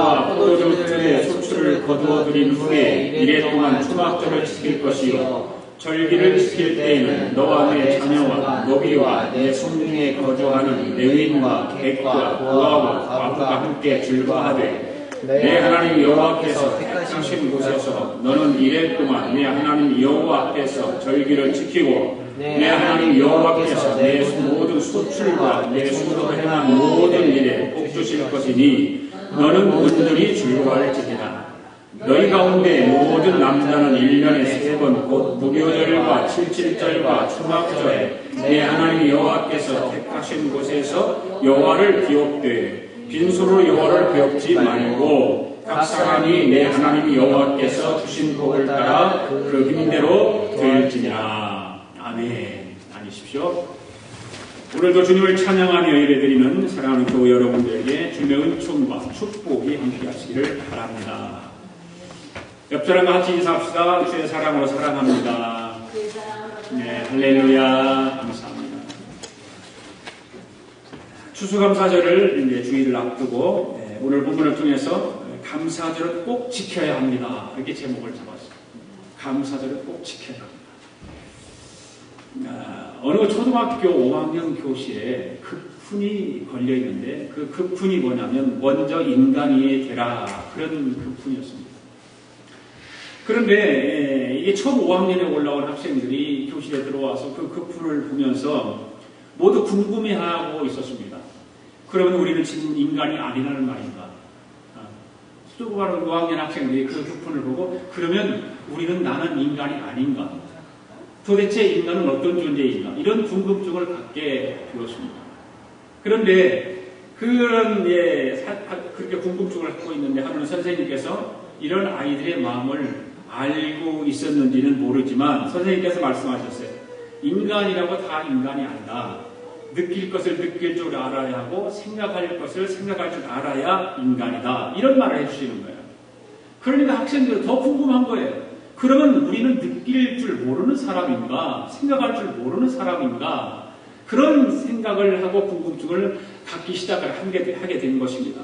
포도주와 포도주의 소출을 거두어 들인 후에 이래 동안 초막절을 지킬 것이요 절기를 지킬 때에는 너와 내 자녀와 너비와 내 손중에 거주하는 레위인과 객과 고아와 과부가 함께 즐거워하되 내 하나님 여호와께서 택하신 곳에서 너는 이래 동안 내 하나님 여호와 앞에서 절기를 지키고 내 하나님 여호와께서 내 모든 소출과 내 손으로 행한 모든 일에 복 주실 것이니 너는 온전히 즐거워할지니라. 너희 가운데 모든 남자는 1년에 3번 곧 무교절과 칠칠절과 초막절에 내 하나님 여호와께서 택하신 곳에서 여호와를 기업되 빈소로 여호와를 기업지 말고 각 사람이 내 하나님 여호와께서 주신 복을 따라 그 힘대로 될지니라. 아멘. 앉으십시오. 오늘도 주님을 찬양하며 예배드리는 사랑하는 교회 여러분들에게 주님의 은총과 축복이 함께하시기를 바랍니다. 옆 사람과 같이 인사합시다. 주의 사랑으로 사랑합니다. 네, 할렐루야. 감사합니다. 추수감사절을 이제 주일을 앞두고 오늘 본문을 통해서 감사절을 꼭 지켜야 합니다. 이렇게 제목을 잡았어요. 감사절을 꼭 지켜야 합니다. 어느 초등학교 5학년 교실에 급훈이 걸려 있는데 그 급훈이 뭐냐면 먼저 인간이 되라 그런 급훈이었습니다. 그런데 이게 처음 5학년에 올라온 학생들이 교실에 들어와서 그 급훈을 보면서 모두 궁금해하고 있었습니다. 그러면 우리는 지금 인간이 아니라는 말인가? 수도바로 5학년 학생들이 그 급훈을 보고 그러면 우리는 나는 인간이 아닌가? 도대체 인간은 어떤 존재인가? 이런 궁금증을 갖게 되었습니다. 그런데 그렇게 궁금증을 갖고 있는데 하는 선생님께서 이런 아이들의 마음을 알고 있었는지는 모르지만 선생님께서 말씀하셨어요. 인간이라고 다 인간이 아니다. 느낄 것을 느낄 줄 알아야 하고 생각할 것을 생각할 줄 알아야 인간이다. 이런 말을 해주시는 거예요. 그러니까 학생들은 더 궁금한 거예요. 그러면 우리는 느낄 줄 모르는 사람인가? 생각할 줄 모르는 사람인가? 그런 생각을 하고 궁금증을 갖기 시작을 하게 된 것입니다.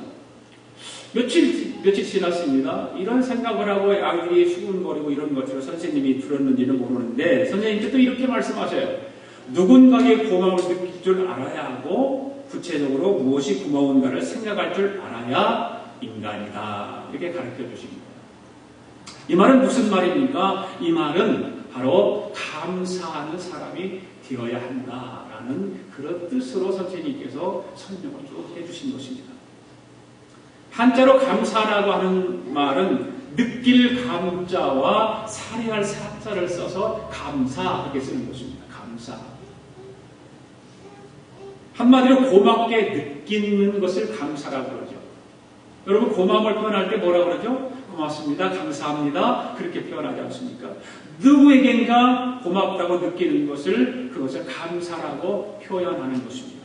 며칠 지났습니다. 이런 생각을 하고 아이들이 수군거리고 이런 것들을 선생님이 들었는지는 모르는데 선생님께서 또 이렇게 말씀하셔요. 누군가의 고마움을 느낄 줄 알아야 하고 구체적으로 무엇이 고마운가를 생각할 줄 알아야 인간이다. 이렇게 가르쳐 주십니다. 이 말은 무슨 말입니까? 이 말은 바로 감사하는 사람이 되어야 한다라는 그런 뜻으로 선생님께서 설명을 쭉 해주신 것입니다. 한자로 감사라고 하는 말은 느낄 감자와 살해할 사자를 써서 감사 이렇게 쓰는 것입니다. 감사. 한마디로 고맙게 느끼는 것을 감사라고 그러죠. 여러분 고마움을 표현할 때 뭐라고 그러죠? 고맙습니다. 감사합니다. 그렇게 표현하지 않습니까? 누구에겐가 고맙다고 느끼는 것을 그것을 감사라고 표현하는 것입니다.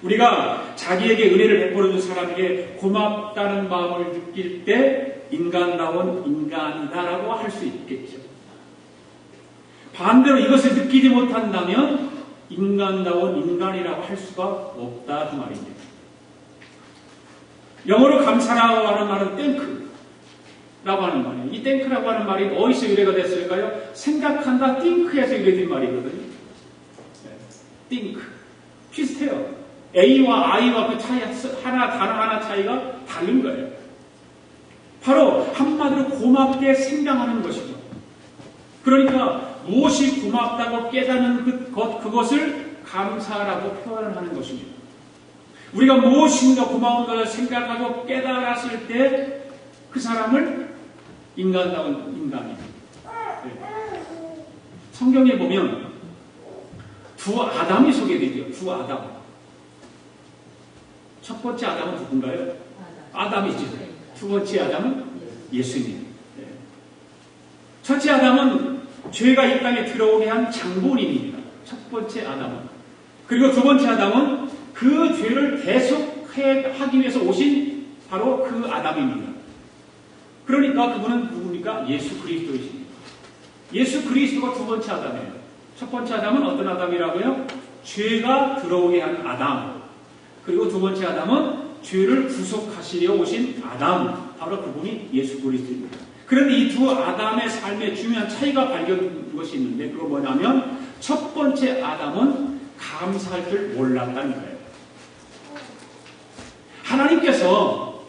우리가 자기에게 은혜를 베풀어 준 사람에게 고맙다는 마음을 느낄 때 인간다운 인간이다라고 할 수 있겠죠. 반대로 이것을 느끼지 못한다면 인간다운 인간이라고 할 수가 없다 그 말입니다. 영어로 감사라고 하는 말은 think라고 하는 말이에요. 이 think라고 하는 말이 어디서 유래가 됐을까요? 생각한다, think에서 유래된 말이거든요. think. 비슷해요. A와 I와 그 차이, 단어 하나 차이가 다른 거예요. 바로 한마디로 고맙게 생각하는 것이죠. 그러니까 무엇이 고맙다고 깨닫는 그것을 감사라고 표현을 하는 것입니다. 우리가 무엇인가 고마운 것을 생각하고 깨달았을 때 그 사람을 인간다운 인간입니다. 네. 성경에 보면 두 아담이 소개되죠. 두 아담. 첫 번째 아담은 누군가요? 아담이죠. 두 번째 아담은 예수님. 네. 첫째 아담은 죄가 이 땅에 들어오게 한 장본인입니다. 첫 번째 아담은. 그리고 두 번째 아담은 그 죄를 대속하기 위해서 오신 바로 그 아담입니다. 그러니까 그분은 누굽니까? 예수 그리스도이십니다. 예수 그리스도가 두 번째 아담이에요. 첫 번째 아담은 어떤 아담이라고요? 죄가 들어오게 한 아담. 그리고 두 번째 아담은 죄를 구속하시려 오신 아담, 바로 그분이 예수 그리스도입니다. 그런데 이 두 아담의 삶에 중요한 차이가 발견된 것이 있는데 그건 뭐냐면 첫 번째 아담은 감사할 줄 몰랐다는 거예요. 하나님께서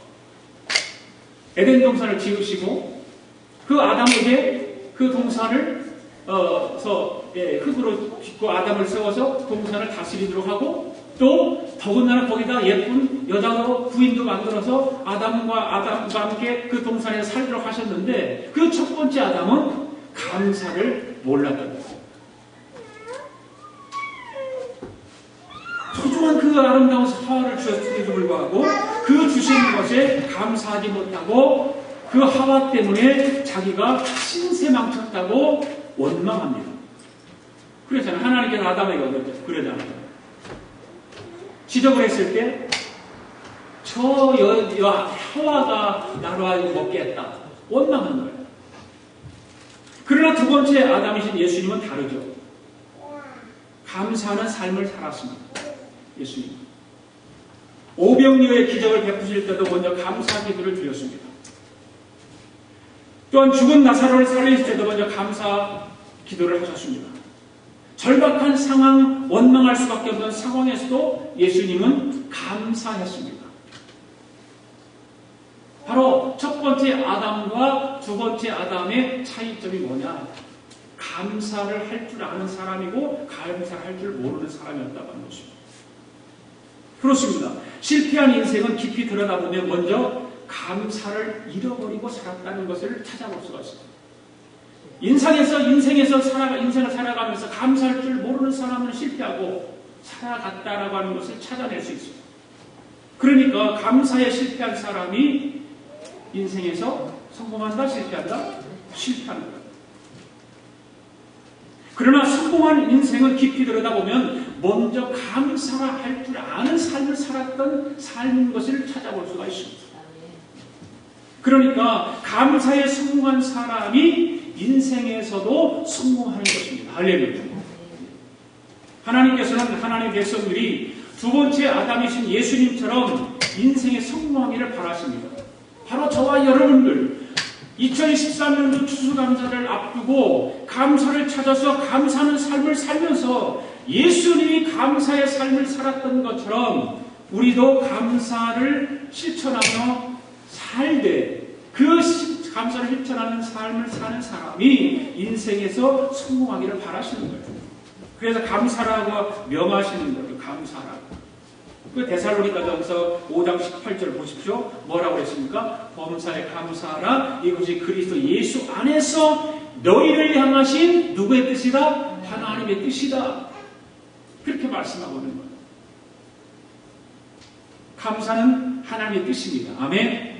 에덴 동산을 지으시고 그 아담에게 그 동산을 흙으로 짓고 아담을 세워서 동산을 다스리도록 하고 또 더군다나 거기다 예쁜 여자로 부인도 만들어서 아담과 함께 그 동산에 살도록 하셨는데 그 첫 번째 아담은 감사를 몰랐다는 거예요. 소중한 그 아름다운 하와를 주셨음에도 불구하고 그 주신 것에 감사하지 못하고 그 하와 때문에 자기가 신세 망쳤다고 원망합니다. 그랬잖아요. 하나님께서 아담에게 그러잖아요. 지적을 했을 때 저 하와가 나로 하여금 먹게 했다. 원망한 거예요. 그러나 두 번째 아담이신 예수님은 다르죠. 감사하는 삶을 살았습니다. 예수님. 오병이어의 기적을 베푸실 때도 먼저 감사 기도를 드렸습니다. 또한 죽은 나사로를 살리실 때도 먼저 감사 기도를 하셨습니다. 절박한 상황, 원망할 수밖에 없는 상황에서도 예수님은 감사했습니다. 바로 첫 번째 아담과 두 번째 아담의 차이점이 뭐냐? 감사를 할 줄 아는 사람이고 감사를 할 줄 모르는 사람이었다고 하는 것입니다. 그렇습니다. 실패한 인생은 깊이 들여다보면 먼저 감사를 잃어버리고 살았다는 것을 찾아볼 수가 있습니다. 인생을 살아가면서 감사할 줄 모르는 사람은 실패하고 살아갔다라고 하는 것을 찾아낼 수 있습니다. 그러니까 감사에 실패한 사람이 인생에서 성공한다, 실패한다? 실패하는 거예요. 그러나 성공한 인생은 깊이 들여다보면 먼저 감사할 줄 아는 삶을 살았던 삶인 것을 찾아볼 수가 있습니다. 그러니까 감사에 성공한 사람이 인생에서도 성공하는 것입니다. 할렐루야. 하나님께서는 하나님의 백성들이 두 번째 아담이신 예수님처럼 인생에 성공하기를 바라십니다. 바로 저와 여러분들 2013년도 추수감사를 앞두고 감사를 찾아서 감사하는 삶을 살면서 예수님이 감사의 삶을 살았던 것처럼 우리도 감사를 실천하며 살되 그 감사를 실천하는 삶을 사는 사람이 인생에서 성공하기를 바라시는 거예요. 그래서 감사라고 명하시는 거예요. 감사라고. 그 데살로니가전서 5장 18절 보십시오. 뭐라고 그랬습니까? 범사에 감사하라. 이것이 그리스도 예수 안에서 너희를 향하신 누구의 뜻이다? 하나님의 뜻이다. 그렇게 말씀하고 있는 거예요. 감사는 하나님의 뜻입니다. 아멘. 네.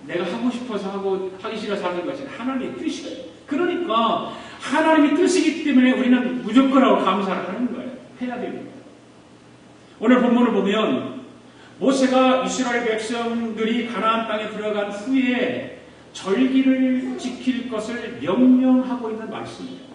내가 하고 싶어서 하기 싫어서 하는 것이 하나님의 뜻이에요. 그러니까 하나님의 뜻이기 때문에 우리는 무조건 하고 감사를 하는 거예요. 해야 됩니다. 오늘 본문을 보면 모세가 이스라엘 백성들이 가나안 땅에 들어간 후에 절기를 지킬 것을 명령하고 있는 말씀이에요.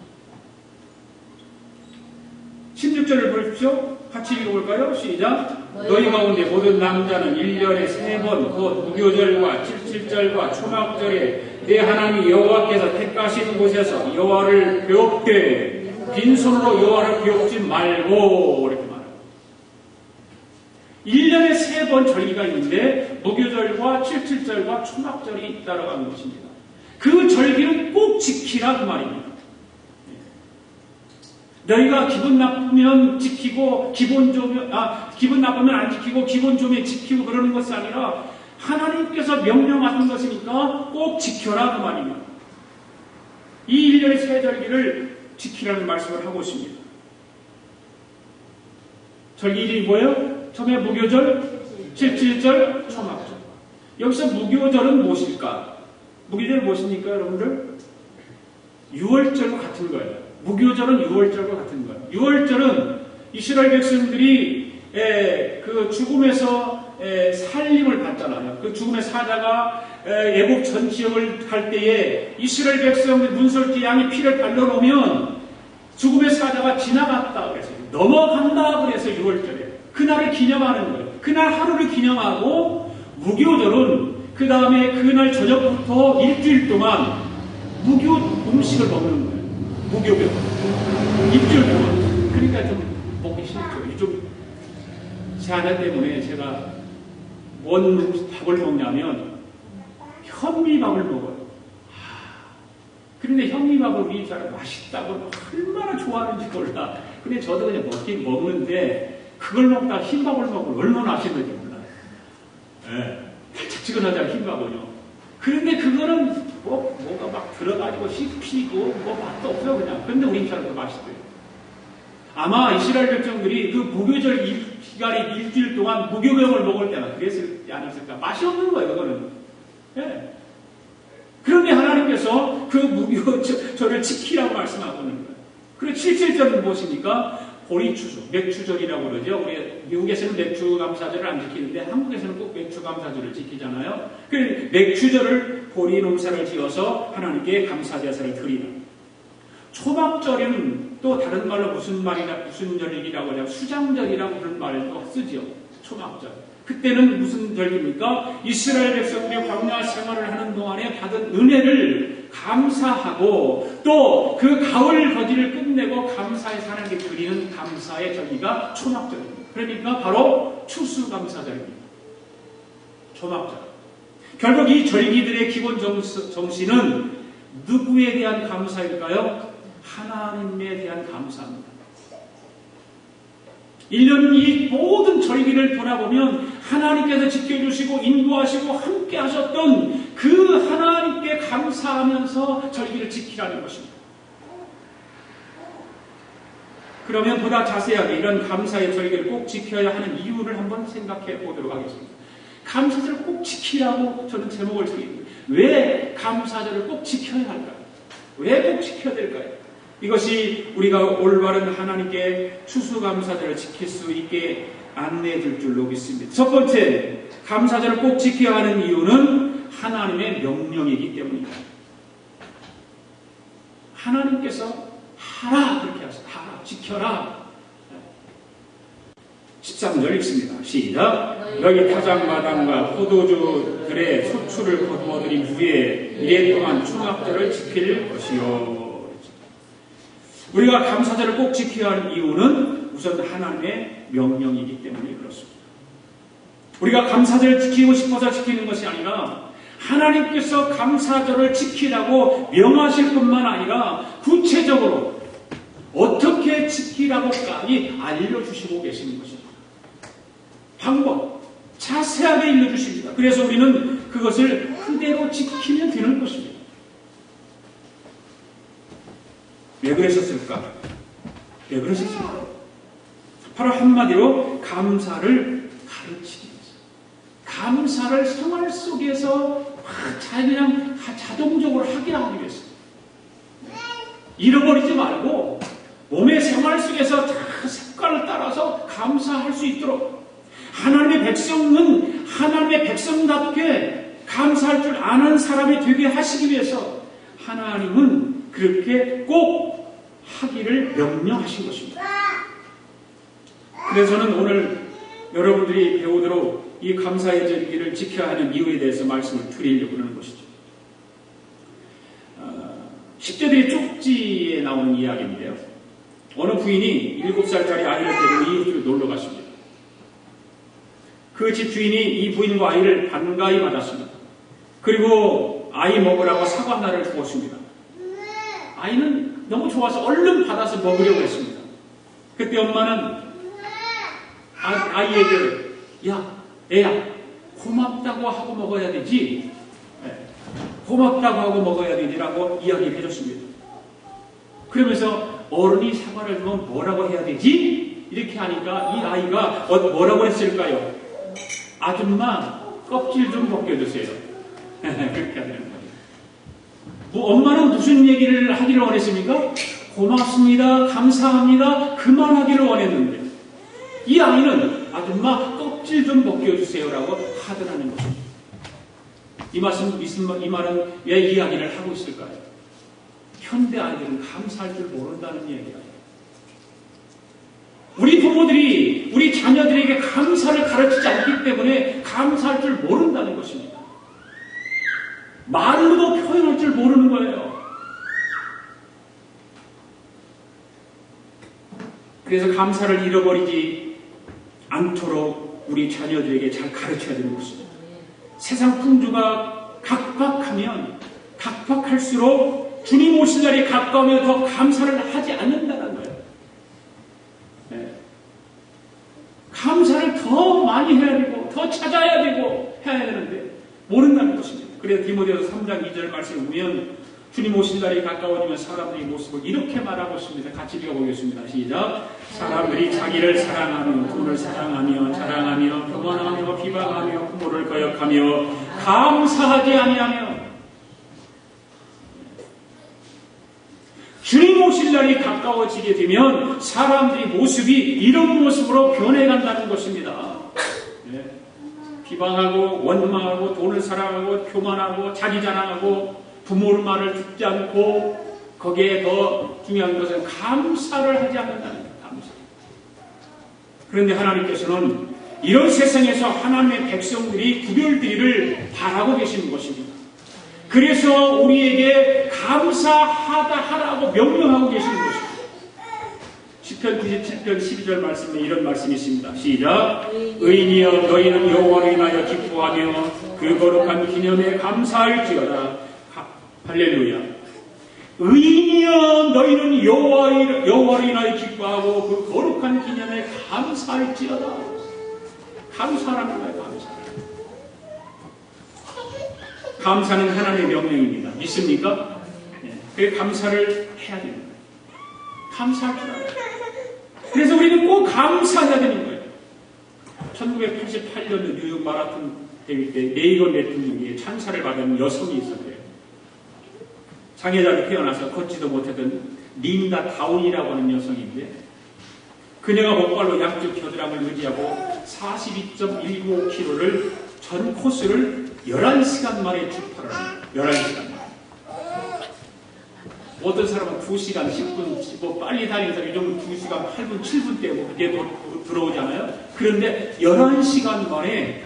16절을 보십시오. 같이 읽어볼까요? 시작. 너희 가운데 모든 남자는 1년에 3번 곧 무교절과 칠칠절과 초막절에 내 하나님 여호와께서 택하신 곳에서 여호와를 배웁되 빈손으로 여호와를 배웁지 말고 이렇게 말합니다. 1년에 3번 절기가 있는데 무교절과 칠칠절과 초막절이 있다고 하는 것입니다. 그 절기는 꼭 지키라 그 말입니다. 너희가 기분 나쁘면 지키고 기분 나쁘면 안 지키고 기분 좋으면 지키고 그러는 것이 아니라 하나님께서 명령하신 것이니까 꼭 지켜라 그 말입니다. 이 1년의 세 절기를 지키라는 말씀을 하고 있습니다. 절기 이름이 뭐예요? 처음에 무교절, 칠칠절, 초막절. 여기서 무교절은 무엇일까? 무교절은 무엇입니까 여러분들? 6월절과 같은 거예요. 무교절은 6월절과 같은 거예요. 6월절은 이스라엘 백성들이 그 죽음에서 살림을 받잖아요. 그 죽음의 사자가 애국 전 지역을 갈 때에 이스라엘 백성들 문설주 양이 피를 발라놓으면 죽음의 사자가 지나갔다 그래서 넘어간다 그래서 6월절에 그날을 기념하는 거예요. 그날 하루를 기념하고 무교절은 그 다음에 그날 저녁부터 일주일 동안 무교 음식을 먹는 거예요. 무교병. 일주일 동안. 그러니까 좀 먹기 싫죠. 좀 제 아내 때문에 제가 뭔 밥을 먹냐면 현미밥을 먹어요. 그런데 현미밥을 우리 사람 맛있다고 얼마나 좋아하는지 몰라. 근데 저도 그냥 먹긴 먹는데 그걸 먹다가 흰밥을 먹으면 얼마나 맛있는지 몰라요. 네. 달짝지근하잖아요, 흰밥은요. 그런데 그거는 뭐가 막 들어가지고 씹히고 뭐 맛도 없어요, 그냥. 근데 우리 사람도 맛있대요. 아마 이스라엘 백성들이 그 무교절 기간에 일주일 동안 무교병을 먹을 때나 그랬을지 않았을까. 맛이 없는 거예요, 그거는. 네. 그런데 하나님께서 그 무교절을 지키라고 말씀하고 있는 거예요. 그리고 실질적인 무엇입니까? 보리추수, 맥추절이라고 그러죠. 우리 미국에서는 맥추감사절을 안 지키는데 한국에서는 꼭 맥추감사절을 지키잖아요. 그 맥추절을 보리 농사를 지어서 하나님께 감사제사를 드리는. 초막절은 또 다른 말로 무슨 절이라고 하냐면 수장절이라고 그런 말도 쓰죠. 초막절. 그때는 무슨 절입니까? 이스라엘 백성들이 광야 생활을 하는 동안에 받은 은혜를 감사하고 또 그 가을 거지를 끝내고 감사해서 하나님께 드리는 감사의 절기가 초막절입니다. 그러니까 바로 추수감사절입니다. 초막절. 결국 이 절기들의 기본 정신은 누구에 대한 감사일까요? 하나님에 대한 감사입니다. 1년 이 모든 절기를 돌아보면 하나님께서 지켜주시고 인도하시고 함께 하셨던 그 하나님께 감사하면서 절기를 지키라는 것입니다. 그러면 보다 자세하게 이런 감사의 절기를 꼭 지켜야 하는 이유를 한번 생각해 보도록 하겠습니다. 감사절을 꼭 지키라고 저는 제목을 드립니다. 왜 감사절을 꼭 지켜야 할까요? 왜 꼭 지켜야 될까요? 이것이 우리가 올바른 하나님께 추수감사절을 지킬 수 있게 안내해 줄 줄로 믿습니다. 첫 번째, 감사절을 꼭 지켜야 하는 이유는 하나님의 명령이기 때문입니다. 하나님께서 하라 그렇게 하세요. 하라, 지켜라. 13절 읽습니다. 시작. 너희 타작마당과 포도주들의 소출을 거두어들인 후에 이래 동안 초막절을 지킬 것이요. 우리가 감사절을 꼭 지켜야 하는 이유는 우선 하나님의 명령이기 때문에 그렇습니다. 우리가 감사절을 지키고 싶어서 지키는 것이 아니라 하나님께서 감사절을 지키라고 명하실 뿐만 아니라 구체적으로 어떻게 지키라고까지 알려주시고 계시는 것입니다. 방법, 자세하게 알려주십니다. 그래서 우리는 그것을 그대로 지키면 되는 것입니다. 왜 그러셨을까? 왜 그러셨을까? 바로 한마디로 감사를 가르치기 위해서. 감사를 생활 속에서 그냥 자동적으로 하게 하기 위해서. 잃어버리지 말고 몸의 생활 속에서 다 습관을 따라서 감사할 수 있도록 하나님의 백성은 하나님의 백성답게 감사할 줄 아는 사람이 되게 하시기 위해서 하나님은 그렇게 꼭 하기를 명령하신 것입니다. 그래서 저는 오늘 여러분들이 배우도록 이 감사의 절기를 지켜야 하는 이유에 대해서 말씀을 드리려고 하는 것이죠. 10대들의 쪽지에 나오는 이야기인데요. 어느 부인이 7살짜리 아이를 데리고 이웃집에 놀러 갔습니다. 그 집 주인이 이 부인과 아이를 반가이 맞았습니다. 그리고 아이 먹으라고 사과나를 주었습니다. 아이는 너무 좋아서 얼른 받아서 먹으려고 했습니다. 그때 엄마는 아이에게 야, 애야, 고맙다고 하고 먹어야 되지. 고맙다고 하고 먹어야 되지라고 이야기를 해줬습니다. 그러면서 어른이 사과를 주면 뭐라고 해야 되지? 이렇게 하니까 이 아이가 뭐라고 했을까요? 아줌마, 껍질 좀 벗겨주세요. 그렇게 하는 거예요. 엄마는 무슨 얘기를 하기를 원했습니까? 고맙습니다, 감사합니다, 그만하기를 원했는데 이 아이는 아줌마 껍질 좀 벗겨주세요라고 하더라는 것입니다. 이 말은 왜 이야기를 하고 있을까요? 현대 아이들은 감사할 줄 모른다는 얘기예요. 우리 부모들이 우리 자녀들에게 감사를 가르치지 않기 때문에 감사할 줄 모른다는 것입니다. 말로도 표현할 줄 모르는 거예요. 그래서 감사를 잃어버리지 않도록 우리 자녀들에게 잘 가르쳐야 되는 것입니다. 세상 풍조가 각박하면 각박할수록 주님 오실 날이 가까우면 더 감사를 하지 않는다는 거예요. 네. 감사를 더 많이 해야 되고 더 찾아야 되고 해야 되는데 모른다는 것입니다. 그래서 디모데후서 3장 2절 말씀을 보면 주님 오실 날이 가까워지면 사람들의 모습을 이렇게 말하고 있습니다. 같이 읽어보겠습니다. 시작. 사람들이 자기를 사랑하며 돈을 사랑하며 자랑하며 교만하며 비방하며 부모를 거역하며 감사하지 아니하며. 주님 오실 날이 가까워지게 되면 사람들의 모습이 이런 모습으로 변해간다는 것입니다. 네. 비방하고 원망하고 돈을 사랑하고 교만하고 자기 자랑하고 부모의 말을 듣지 않고 거기에 더 중요한 것은 감사를 하지 않는다는 거예요. 감사. 그런데 하나님께서는 이런 세상에서 하나님의 백성들이 구별되기를 바라고 계시는 것입니다. 그래서 우리에게 감사하다 하라고 명령하고 계시는 것입니다. 시편 97편 12절 말씀에 이런 말씀이 있습니다. 시작. 의인이여 너희는 여호와를 인하여 기뻐하며 그 거룩한 기념에 감사할지어다. 할렐루야. 의인이여 너희는 여호와를 인하여 기뻐하고 그 거룩한 기념에 감사할지어다. 감사라는 거예요. 감사는 하나님의 명령입니다. 믿습니까? 네. 그 감사를 해야 됩니다. 감사할 줄 알아요. 그래서 우리는 꼭 감사해야 되는 거예요. 1988년 뉴욕 마라톤 대회 때 레이건 대통령이 찬사를 받은 여성이 있었대요. 장애자로 태어나서 걷지도 못하던 린다 다운이라고 하는 여성인데 그녀가 목발로 양쪽 겨드랑이를 의지하고 42.195km를 전 코스를 11시간 만에 출발을 합니다. 11시간 만에. 어떤 사람은 2시간 10분, 뭐 빨리 다니는 사람이 좀 2시간 8분, 7분 때 뭐 그게 들어오잖아요. 그런데 11시간 만에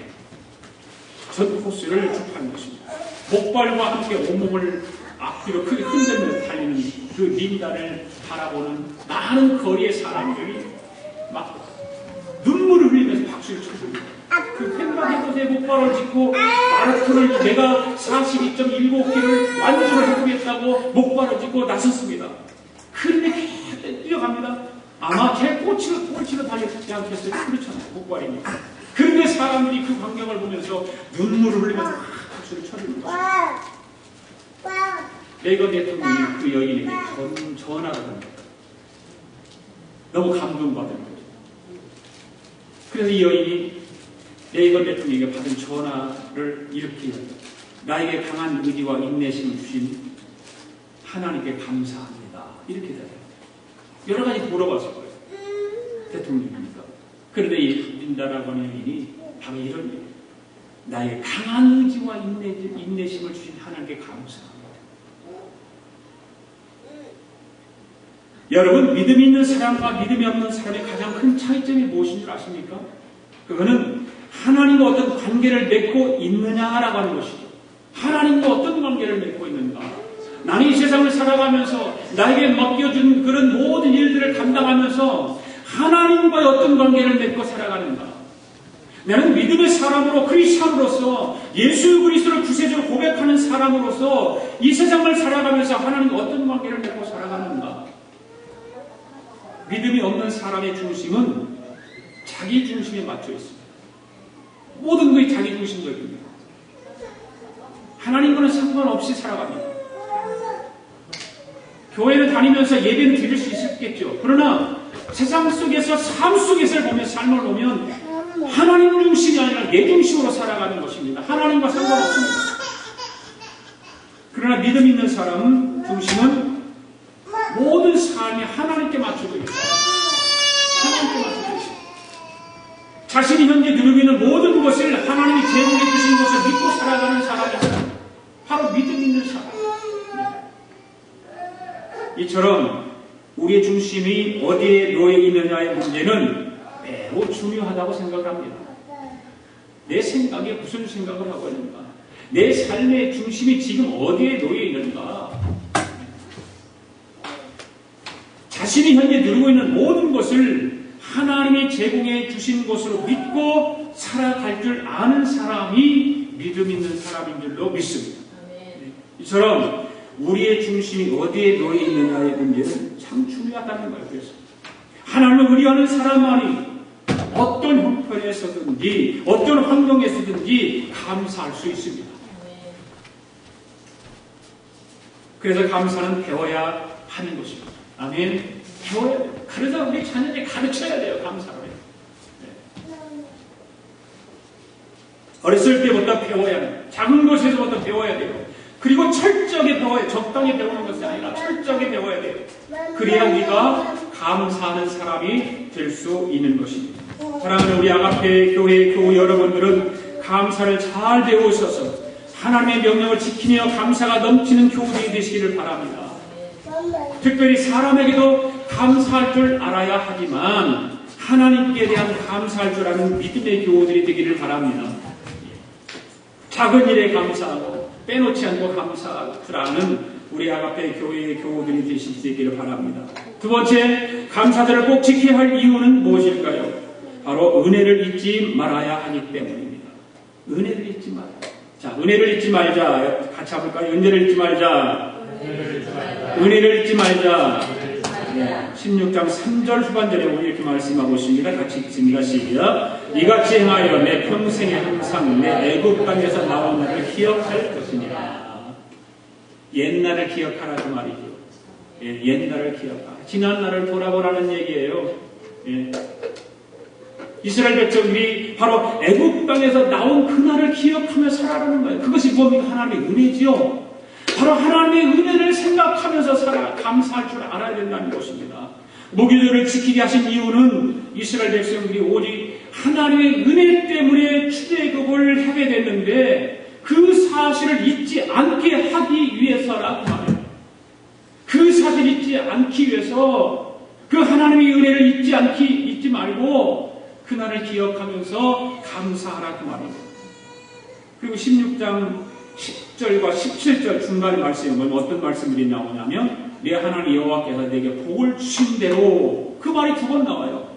전 코스를 출발한 것입니다. 목발과 함께 온몸을 앞뒤로 크게 흔들며 달리는 그 린다를 바라보는 많은 거리의 사람들이 막 눈물을 흘리면서 박수를 쳐줍니다. 그 생각해보세요. 목발을 짚고 마라톤을 내가 42.195km를 완주를 해보겠다고 목발을 짚고 나섰습니다. 그런데 뛰어갑니다. 아마 제 꼴치로 달렸지 않겠어요? 그렇잖아요. 목발이니까. 그런데 사람들이 그 광경을 보면서 눈물을 흘리면서 박수를 쳐주는 것입니다. 레이건 대통령이 그 여인에게 전화를 합니다. 너무 감동받은 거죠. 그래서 이 여인이 레이건 대통령에게 받은 전화를 이렇게 합니다. 나에게 강한 의지와 인내심을 주신 하나님께 감사합니다. 이렇게 돼요. 여러 가지 물어봤을 거예요. 대통령이니까. 그런데 이 린다라고 하는 여인이 바로 이런 얘기예요. 나에게 강한 의지와 인내심을 주신 하나님께 감사합니다. 여러분, 믿음이 있는 사람과 믿음이 없는 사람의 가장 큰 차이점이 무엇인 줄 아십니까? 그거는 하나님과 어떤 관계를 맺고 있느냐라고 하는 것이죠. 하나님과 어떤 관계를 맺고 있는가? 나는 이 세상을 살아가면서 나에게 맡겨준 그런 모든 일들을 감당하면서 하나님과의 어떤 관계를 맺고 살아가는가? 나는 믿음의 사람으로 크리스찬으로서 예수 그리스도를 구세주로 고백하는 사람으로서 이 세상을 살아가면서 하나님과 어떤 관계를 맺고 살아가는가? 믿음이 없는 사람의 중심은 자기 중심에 맞춰 있습니다. 모든 것이 자기 중심적입니다. 하나님과는 상관없이 살아갑니다. 교회를 다니면서 예배는 드릴 수 있겠죠. 그러나 세상 속에서 삶 속에서 보면 삶을 보면 하나님 중심이 아니라 내 중심으로 살아가는 것입니다. 하나님과 상관없습니다. 그러나 믿음 있는 사람 중심은 모든 삶이 하나님께 맞춰져 있어요. 하나님께 맞춰져 있어요. 자신이 현재 누리고 있는 모든 것을 하나님이 제공해 주신 것을 믿고 살아가는 사람이 바로 믿음 있는 사람. 이처럼 우리의 중심이 어디에 놓여 있느냐의 문제는 매우 중요하다고 생각합니다. 내 생각에 무슨 생각을 하고 있는가? 내 삶의 중심이 지금 어디에 놓여 있는가? 자신이 현재 누리고 있는 모든 것을 하나님이 제공해 주신 것으로 믿고 살아갈 줄 아는 사람이 믿음 있는 사람인 줄로 믿습니다. 이처럼 우리의 중심이 어디에 놓여 있느냐의 문제는 참 중요하다는 거예요. 그래서 하나님을 의뢰하는 사람만이 어떤 형편에서든지 어떤 환경에서든지 감사할 수 있습니다. 그래서 감사는 배워야 하는 것입니다. 아멘. 배워야 돼요. 그러자 우리 자녀에게 가르쳐야 돼요. 감사를. 어렸을 때부터 배워야 돼요. 작은 것에서부터 배워야 돼요. 그리고 철저하게 배워야, 적당히 배우는 것이 아니라 철저하게 배워야 돼요. 그래야 우리가 감사하는 사람이 될 수 있는 것입니다. 사랑하는 우리 아가페 교회 교우 여러분들은 감사를 잘 배우셔서 하나님의 명령을 지키며 감사가 넘치는 교우들이 되시기를 바랍니다. 특별히 사람에게도 감사할 줄 알아야 하지만 하나님께 대한 감사할 줄 아는 믿음의 교우들이 되기를 바랍니다. 작은 일에 감사하고 빼놓지 않고 감사할 줄 아는 우리 아가페 교회의 교우들이 되실 수 있기를 바랍니다. 두 번째, 감사절을 꼭 지켜야 할 이유는 무엇일까요? 바로 은혜를 잊지 말아야 하기 때문입니다. 은혜를 잊지 말아야. 자, 은혜를 잊지 말자. 같이 해볼까요? 은혜를 잊지 말자. 은혜를 잊지 말자. 16장 3절 후반절에 오늘 이렇게 말씀하고 있습니다. 같이 읽습니다. 시작. 이같이 행하여 내 평생에 항상 내 애굽 땅에서 나온 날을 기억할 것이니라. 옛날을 기억하라 그 말이죠. 옛날을 기억하라. 지난 날을 돌아보라는 얘기예요. 이스라엘 백성들이 바로 애굽 땅에서 나온 그날을 기억하며 살아가는 거예요. 그것이 뭡니까? 하나님의 은혜지요. 바로 하나님의 은혜를 생각하면서 감사할 줄 알아야 된다는 것입니다. 무교절을 지키게 하신 이유는 이스라엘 백성들이 오직 하나님의 은혜 때문에 출애굽을 하게 됐는데 그 사실을 잊지 않게 하기 위해서라고 말해요. 그 사실을 잊지 않기 위해서 그 하나님의 은혜를 잊지 말고 그날을 기억하면서 감사하라 그 말입니다. 그리고 16장 10절과 17절 중간에 말씀에 보면 어떤 말씀들이 나오냐면 내 하나님 여호와께서 내게 복을 주신 대로 그 말이 두 번 나와요.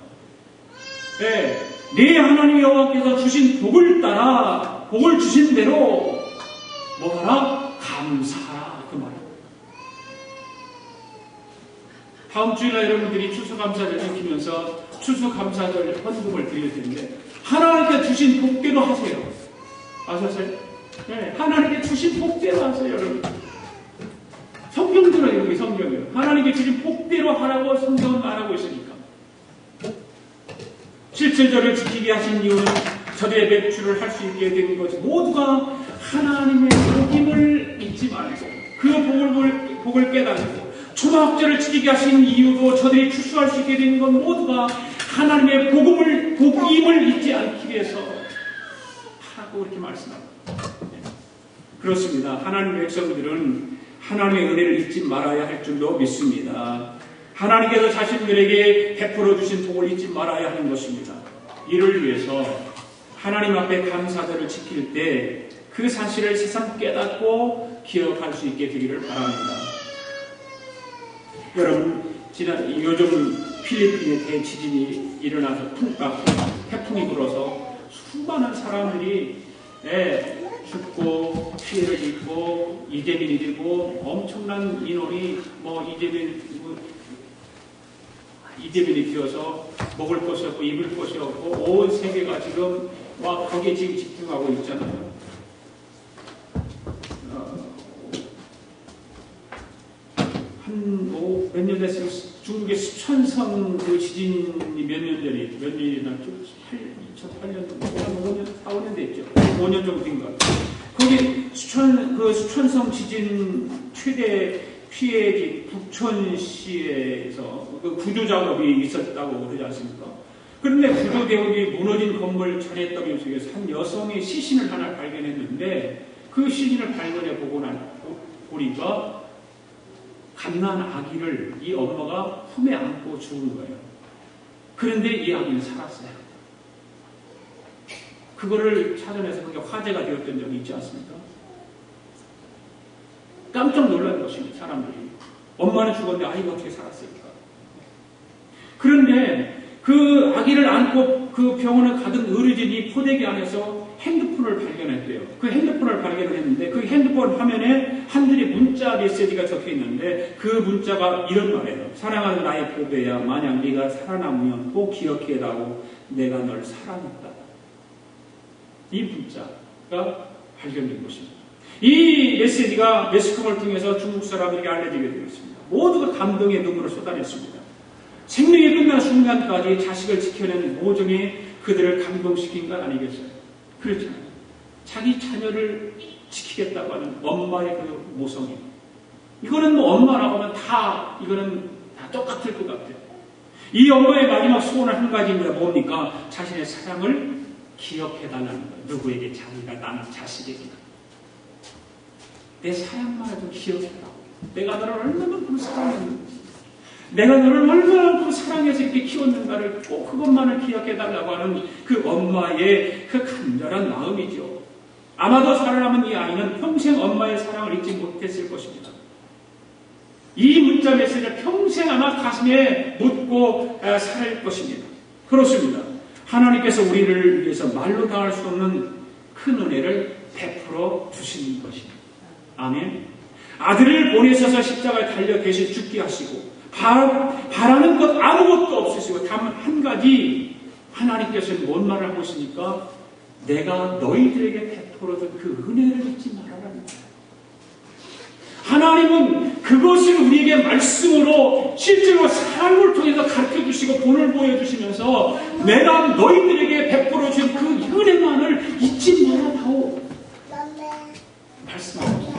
내 하나님 여호와께서 주신 복을 따라 복을 주신 대로 뭐하라? 감사하라 그 말이에요. 다음 주일날 여러분들이 추수감사절 지키면서 추수감사절 헌금을 드릴 텐데 하나님께 주신 복대로 하세요. 아셨어요? 네, 하나님께 주신 복대로 하세요, 여러분. 성경 들어요, 여기 성경이요. 하나님께 주신 복대로 하라고 성경은 말하고 있으니까. 17절을 지키게 하신 이유는 저들의 배출을 할 수 있게 되는 것이 모두가 하나님의 복임을 잊지 말고 그 복을 깨닫고 초막절을 지키게 하신 이유도 저들이 추수할 수 있게 되는 건 모두가 하나님의 복임을 잊지 않기 위해서 하라고 이렇게 말씀합니다. 그렇습니다. 하나님의 백성들은 하나님의 은혜를 잊지 말아야 할 줄로 믿습니다. 하나님께서 자신들에게 베풀어 주신 복을 잊지 말아야 하는 것입니다. 이를 위해서 하나님 앞에 감사절을 지킬 때 그 사실을 새삼 깨닫고 기억할 수 있게 되기를 바랍니다. 여러분, 요즘 필리핀에 대지진이 일어나서 태풍이 불어서 수많은 사람들이 죽고 피해를 입고 이재민이 되고 엄청난 인원이 이재민이 되어서 먹을 것이 없고 입을 것이 없고 온 세계가 지금 거기에 지금 집중하고 있잖아요. 몇 년 됐어요. 중국의 수천성 그 지진이 몇 년이 났죠? 2008년, 4, 5년 됐죠. 5년 정도 된 것 같아요. 거기 수천성 지진 최대 피해지 북천시에서 그 구조 작업이 있었다고 그러지 않습니까? 그런데 구조대원이 무너진 건물 전해더미 속에서 한 여성의 시신을 하나 발견했는데 그 시신을 발견해 보고 보니까 갓난 아기를 이 엄마가 품에 안고 죽은 거예요. 그런데 이 아기는 살았어요. 그거를 찾아내서 그게 화제가 되었던 적이 있지 않습니까? 깜짝 놀란 것입니다. 사람들이. 엄마는 죽었는데 아이가 어떻게 살았을까? 그런데 그 아기를 안고 그 병원에 가던 의료진이 포대기 안에서 핸드폰을 발견했대요. 그 핸드폰을 발견했는데 그 핸드폰 화면에 한 줄의 문자 메시지가 적혀 있는데 그 문자가 이런 말이에요. 사랑하는 나의 보배야, 만약 네가 살아남으면 꼭 기억해다오. 내가 널 사랑했다. 이 문자가 발견된 것입니다. 이 메시지가 매스컴을 통해서 중국 사람들에게 알려지게 되었습니다. 모두가 감동의 눈물을 쏟아냈습니다. 생명이 끝난 순간까지 자식을 지켜낸 모종이 그들을 감동시킨 것 아니겠어요? 그렇잖아요. 자기 자녀를 지키겠다고 하는 엄마의 그 모성이. 이거는 뭐 엄마라고 하면 이거는 다 똑같을 것 같아요. 이 엄마의 마지막 소원은 한 가지입니다. 뭡니까? 자신의 사랑을 기억해달라는 거예요. 누구에게? 자기가 나는 자식에게. 내 사랑만을 좀 기억해라. 내가 너를 얼마만큼 사랑했는지. 내가 너를 얼마나 사랑해서 이렇게 키웠는가를 꼭 그것만을 기억해달라고 하는 그 엄마의 그 간절한 마음이죠. 아마도 살아남은 이 아이는 평생 엄마의 사랑을 잊지 못했을 것입니다. 이 문자 메시지를 평생 아마 가슴에 묻고 살 것입니다. 그렇습니다. 하나님께서 우리를 위해서 말로 다할 수 없는 큰 은혜를 베풀어 주시는 것입니다. 아멘. 아들을 보내셔서 십자가에 달려 계시 죽게 하시고 바라는 것 아무것도 없으시고 단 한 가지 하나님께서는 뭔 말을 하고 있습니까? 내가 너희들에게 베풀어준 그 은혜를 잊지 말아라는 거예요. 하나님은 그것을 우리에게 말씀으로 실제로 삶을 통해서 가르쳐 주시고 본을 보여주시면서 내가 너희들에게 베풀어준 그 은혜만을 잊지 말아다오 말씀하고 있습니다.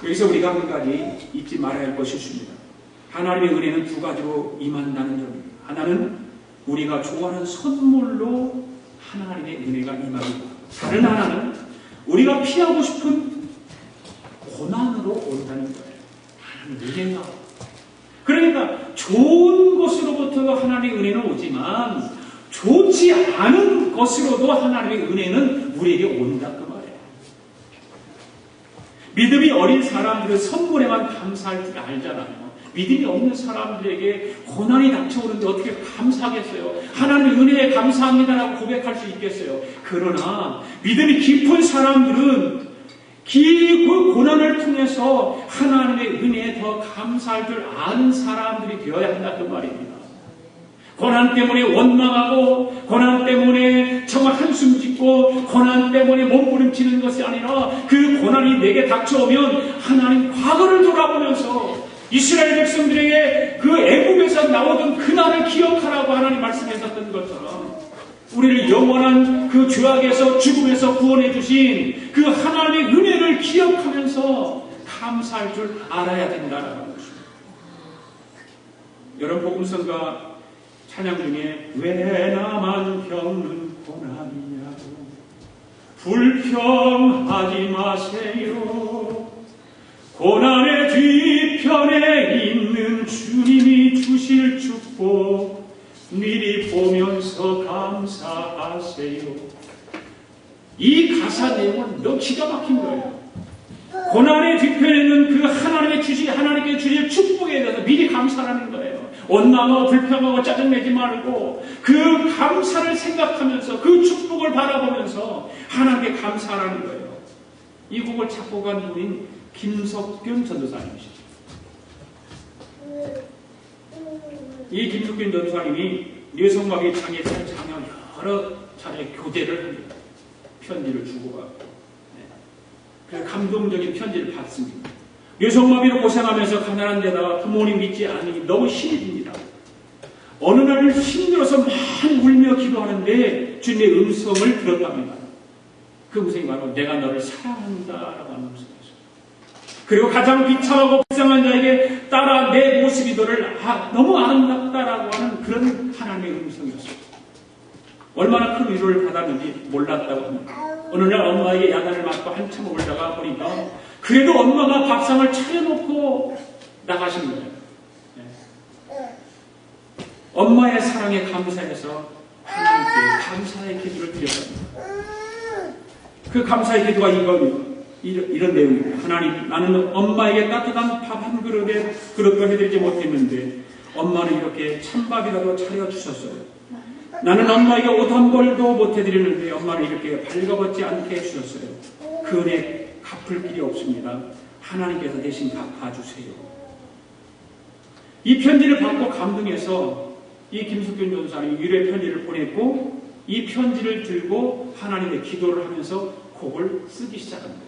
여기서 우리가 한 가지 잊지 말아야 할 것이 있습니다. 하나님의 은혜는 두 가지로 임한다는 점입니다. 하나는 우리가 좋아하는 선물로 하나님의 은혜가 임합니다. 다른 하나는 우리가 피하고 싶은 고난으로 온다는 거예요. 하나님의 은혜가. 그러니까 좋은 것으로부터 하나님의 은혜는 오지만 좋지 않은 것으로도 하나님의 은혜는 우리에게 온다 그 말이에요. 믿음이 어린 사람들은 선물에만 감사할 줄 알잖아요. 믿음이 없는 사람들에게 고난이 닥쳐오는데 어떻게 감사하겠어요? 하나님의 은혜에 감사합니다라고 고백할 수 있겠어요? 그러나 믿음이 깊은 사람들은 그 고난을 통해서 하나님의 은혜에 더 감사할 줄 아는 사람들이 되어야 한다 그 말입니다. 고난 때문에 원망하고 고난 때문에 정말 한숨 짓고 고난 때문에 몸부림치는 것이 아니라 그 고난이 내게 닥쳐오면 하나님 과거를 돌아보면서 이스라엘 백성들에게 그 애국에서 나오던 그날을 기억하라고 하나님 말씀하셨던 것처럼 우리를 영원한 그 죄악에서 죽음에서 구원해 주신 그 하나님의 은혜를 기억하면서 감사할 줄 알아야 된다는 것입니다. 여러분 복음성가 찬양 중에 왜 나만 겪는 고난이냐고 불평하지 마세요. 고난의 뒤편에 있는 주님이 주실 축복 미리 보면서 감사하세요. 이 가사 내용은 너무 기가 막힌 거예요. 고난의 뒤편에 있는 그 하나님께 주실 축복에 대해서 미리 감사하는 거예요. 원망하고 불평하고 짜증내지 말고 그 감사를 생각하면서 그 축복을 바라보면서 하나님께 감사하라는 거예요. 이 곡을 작곡한 분인 김석균 전도사님이시죠. 이 김석균 전도사님이 뇌성마비 장애자 장염 여러 차례 교대를 합니다. 편지를 주고받고 그래서 감동적인 편지를 받습니다. 뇌성마비로 고생하면서 가난한 데다가 부모님 믿지 않으니 너무 힘이 듭니다. 어느 날 힘들어서 많이 울며 기도하는데 주님의 음성을 들었답니다. 그 음성이 바로 내가 너를 사랑한다라고 하는 음성이었습니다. 그리고 가장 비참하고 불쌍한 자에게 따라 내 모습이 너를 너무 아름답다라고 하는 그런 하나님의 음성이었습니다. 얼마나 큰 위로를 받았는지 몰랐다고 합니다. 어느 날 엄마에게 야단을 맞고 한참 울다가 보니까 그래도 엄마가 밥상을 차려놓고 나가신 거예요. 엄마의 사랑에 감사해서 하나님께 감사의 기도를 드렸습니다. 그 감사의 기도가 이런 내용입니다. 하나님, 나는 엄마에게 따뜻한 밥 한 그릇도 해드리지 못했는데 엄마는 이렇게 찬밥이라도 차려주셨어요. 나는 엄마에게 옷 한 벌도 못 해드리는데 엄마는 이렇게 발가벗지 않게 해주셨어요. 그 은혜 갚을 길이 없습니다. 하나님께서 대신 갚아주세요. 이 편지를 받고 감동해서 이 김숙균 전사님이 위로의 편지를 보냈고 이 편지를 들고 하나님의 기도를 하면서 곡을 쓰기 시작한 거예요.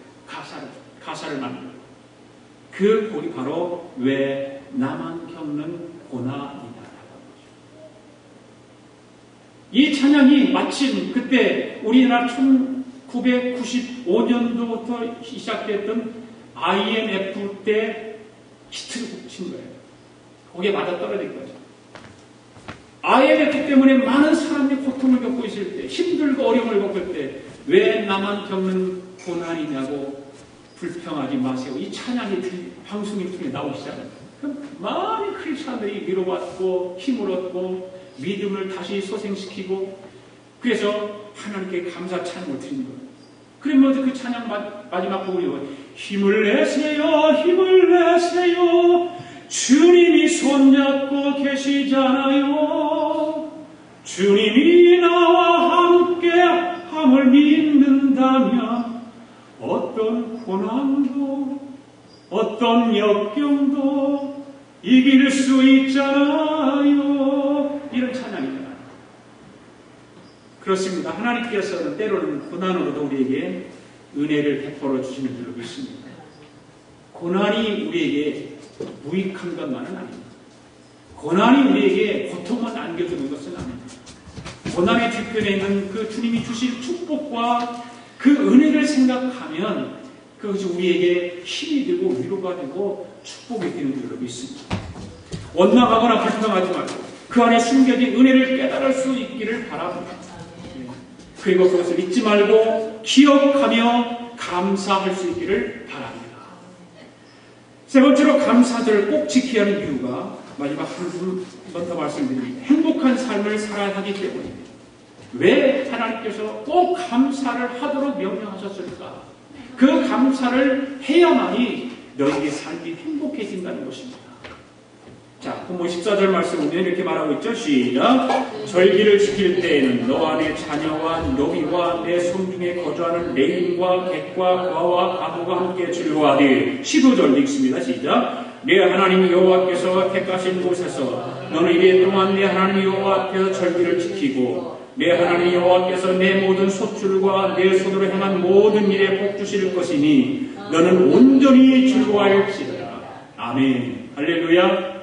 가사를 만들어요. 그 곡이 바로 왜 나만 겪는 고난이냐라고 하죠. 이 찬양이 마침 그때 우리나라 1995년도부터 시작됐던 IMF 때 히트를 친 거예요. 거기에 맞아떨어진 거죠. IMF 때문에 많은 사람들이 고통을 겪고 있을 때, 힘들고 어려움을 겪을 때 왜 나만 겪는 고난이냐고 불평하지 마세요. 이 찬양이 방송을 통해 나오기 시작합니다. 많은 크리스찬들이 위로받고 힘을 얻고 믿음을 다시 소생시키고 그래서 하나님께 감사 찬양을 드리는 거예요. 그러면 그 찬양 마지막 부분이 힘을 내세요, 힘을 내세요. 주님이 손잡고 계시잖아요. 주님이 나와 함께 함을 믿는다면 어떤 고난도 어떤 역경도 이길 수 있잖아요. 이런 찬양이잖아요. 그렇습니다. 하나님께서는 때로는 고난으로도 우리에게 은혜를 베풀어 주시는 줄로 믿습니다. 고난이 우리에게 무익한 것만은 아닙니다. 고난이 우리에게 고통만 안겨주는 것은 아닙니다. 고난의 뒤편에 있는 그 주님이 주실 축복과 그 은혜를 생각하면 그것이 우리에게 힘이 되고 위로가 되고 축복이 되는 줄로 믿습니다. 원망하거나 불평하지 말고 그 안에 숨겨진 은혜를 깨달을 수 있기를 바랍니다. 그리고 그것을 잊지 말고 기억하며 감사할 수 있기를 바랍니다. 세 번째로 감사절을 꼭 지켜야 하는 이유가 마지막 한 번 더 말씀드립니다. 행복한 삶을 살아야 하기 때문입니다. 왜 하나님께서 꼭 감사를 하도록 명령하셨을까? 그 감사를 해야만이 너에게 삶이 행복해진다는 것입니다. 자, 본문 14절 말씀 보면 이렇게 말하고 있죠. 시작. 절기를 지킬 때에는 너와 내 자녀와 노비와 내 성중에 거주하는 레인과 객과 과와 과부가 함께 즐거워하되 15절 읽습니다. 시작. 내 하나님 여호와께서 택하신 곳에서 너는 이래 동안 내 하나님 여호와 앞에서 절기를 지키고 내 하나님 여호와께서 내 모든 소출과 내 손으로 행한 모든 일에 복 주실 것이니 너는 온전히 즐거워할지어다. 아멘. 할렐루야.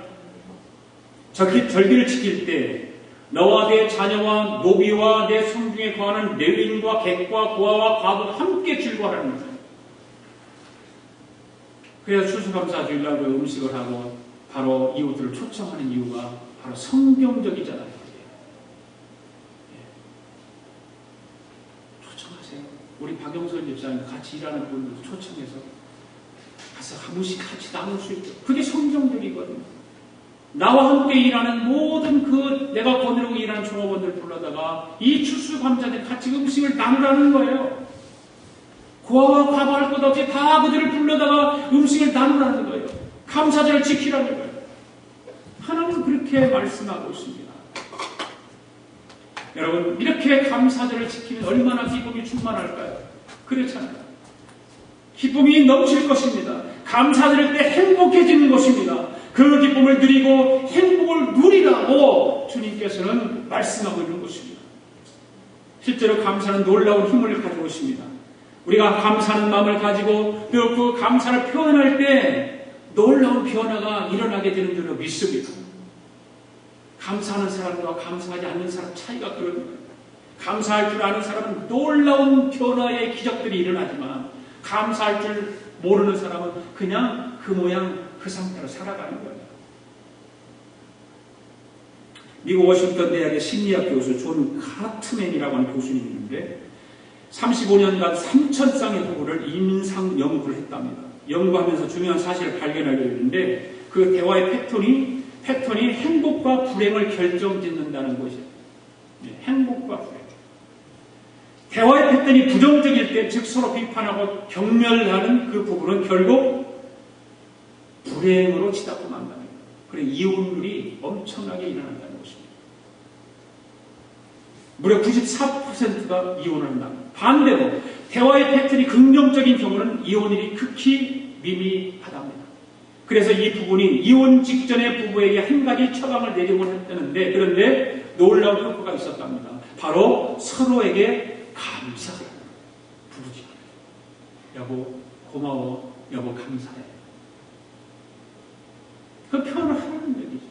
절기를 지킬 때 너와 내 자녀와 노비와 내 성중에 거하는 레위인과 객과 고아와 과부가 함께 즐거워하는 거예요. 그래서 추수감사주일날 그 음식을 하고 바로 이웃들을 초청하는 이유가 바로 성경적이잖아요. 초청하세요. 우리 박영선 집사님 같이 일하는 분들 초청해서 가서 한 번씩 같이 나눌 수 있고 그게 성경적이거든요. 나와 함께 일하는 모든 그 내가 거느리고 일하는 종업원들 불러다가 이 추수감사들 같이 음식을 나누라는 거예요. 고아와 과부할 것 없이 다 그들을 불러다가 음식을 나누라는 거예요. 감사절을 지키라는 거예요. 하나님은 그렇게 말씀하고 있습니다. 여러분 이렇게 감사절을 지키면 얼마나 기쁨이 충만할까요? 그렇잖아요. 기쁨이 넘칠 것입니다. 감사드릴 때 행복해지는 것입니다. 그 기쁨을 누리고 행복을 누리라고 주님께서는 말씀하고 있는 것입니다. 실제로 감사는 놀라운 힘을 가지고 있습니다. 우리가 감사하는 마음을 가지고 또 그 감사를 표현할 때 놀라운 변화가 일어나게 되는 줄로 믿습니다. 감사하는 사람과 감사하지 않는 사람 차이가 그런 거예요. 감사할 줄 아는 사람은 놀라운 변화의 기적들이 일어나지만 감사할 줄 모르는 사람은 그냥 그 모양 그 상태로 살아가는 거예요. 미국 워싱턴 대학의 심리학 교수 존 카트맨이라고 하는 교수님이 있는데 35년간 3,000쌍의 부부를 임상 연구를 했답니다. 연구하면서 중요한 사실을 발견하게 됐는데 그 대화의 패턴이 행복과 불행을 결정짓는다는 것이에요. 행복과 불행. 대화의 패턴이 부정적일 때, 즉 서로 비판하고 경멸하는 그 부부는 결국 불행으로 치닫고 만다는 거예요. 그래서 이혼율이 엄청나게 일어난다는 것입니다. 무려 94%가 이혼을 한답니다. 반대로 대화의 패턴이 긍정적인 경우는 이혼율이 극히 미미하답니다. 그래서 이 부부는 이혼 직전에 부부에게 한 가지 처방을 내리곤 했다는데, 그런데 놀라운 효과가 있었답니다. 바로 서로에게 감사해요. 부부지. 여보 고마워, 여보 감사해. 그 표현을 하라는 얘기죠.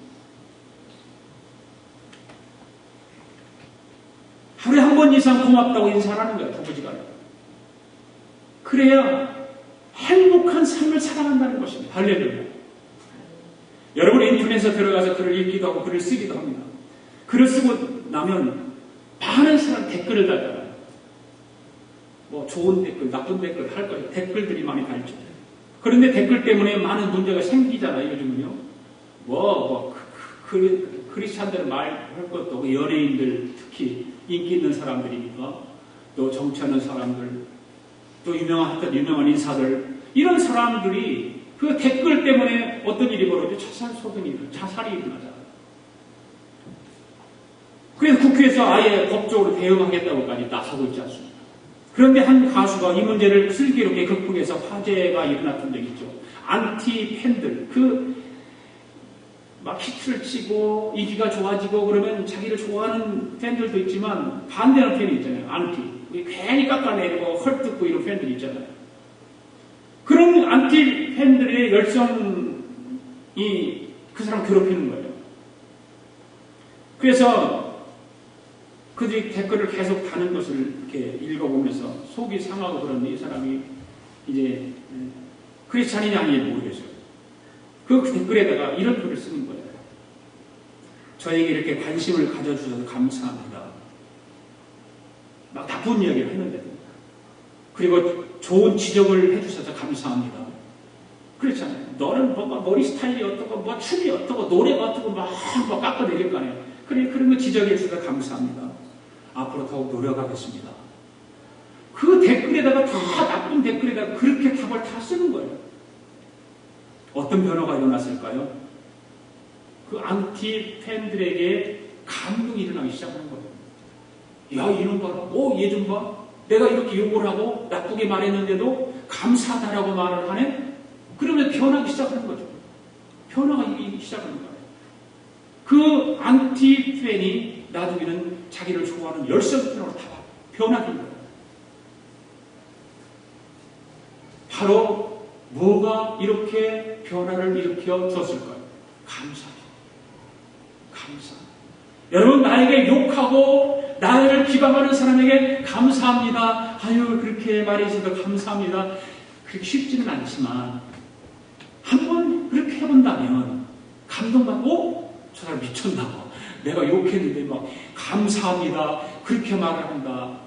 하루에 한 번 이상 고맙다고 인사하는 거예요, 부부지간에. 그래야 행복한 삶을 살아간다는 것입니다. 할렐루야. 여러분 인터넷에 들어가서 글을 읽기도 하고 글을 쓰기도 합니다. 글을 쓰고 나면 많은 사람 댓글을 달잖아요. 뭐 좋은 댓글, 나쁜 댓글 할 거예요. 댓글들이 많이 달죠. 그런데 댓글 때문에 많은 문제가 생기잖아요, 요즘은요. 크리스찬들은 말할 것도 없고, 연예인들 특히 인기 있는 사람들이니까, 또 정치하는 사람들, 또 유명한 인사들, 이런 사람들이 그 댓글 때문에 어떤 일이 벌어져? 자살이 일어나잖아요. 그래서 국회에서 아예 법적으로 대응하겠다고까지 나서고 있지 않습니까? 그런데 한 가수가 이 문제를 슬기롭게 극복해서 화제가 일어났던 적이 있죠. 안티 팬들, 막 히트를 치고 인기가 좋아지고 그러면 자기를 좋아하는 팬들도 있지만 반대하는 팬이 있잖아요. 안티. 괜히 깎아내리고 헐뜯고 이런 팬들이 있잖아요. 그런 안티 팬들의 열성이 그 사람 괴롭히는 거예요. 그래서 그들이 댓글을 계속 다는 것을 이렇게 읽어보면서 속이 상하고 그런데 이 사람이 이제 크리스찬이냐 아닌지 모르겠어요. 그 댓글에다가 이런 글을 쓰는 거예요. 저에게 이렇게 관심을 가져주셔서 감사합니다. 막 나쁜 이야기를 했는데, 그리고 좋은 지적을 해주셔서 감사합니다. 그렇잖아요. 너는 뭐 머리 스타일이 어떻고, 뭐 춤이 어떻고, 노래가 어떻고, 막 깎아내릴 거 아니에요. 그런 거 지적해 주셔서 감사합니다. 앞으로 더욱 노력하겠습니다. 그 댓글에다가 다 나쁜 댓글에다가 그렇게 답을 다 쓰는 거예요. 어떤 변화가 일어났을까요? 그 안티 팬들에게 감동이 일어나기 시작하는 거예요. 야, 이놈 봐라. 얘 좀 봐. 내가 이렇게 욕을 하고 나쁘게 말했는데도 감사하다라고 말을 하네? 그러면 변하기 시작하는 거죠. 변화가 시작하는 거예요. 그 안티 팬이 나중에는 자기를 좋아하는 열성으로 다 변하는 거예요. 바로 뭐가 이렇게 변화를 일으켜 줬을까요? 감사죠. 감사. 여러분, 나에게 욕하고 나를 비방하는 사람에게 감사합니다. 아유, 그렇게 말해주셔서 감사합니다. 그렇게 쉽지는 않지만 한번 그렇게 해본다면 감동받고 저 사람 미쳤나. 내가 욕했는데 막 감사합니다. 그렇게 말을 한다.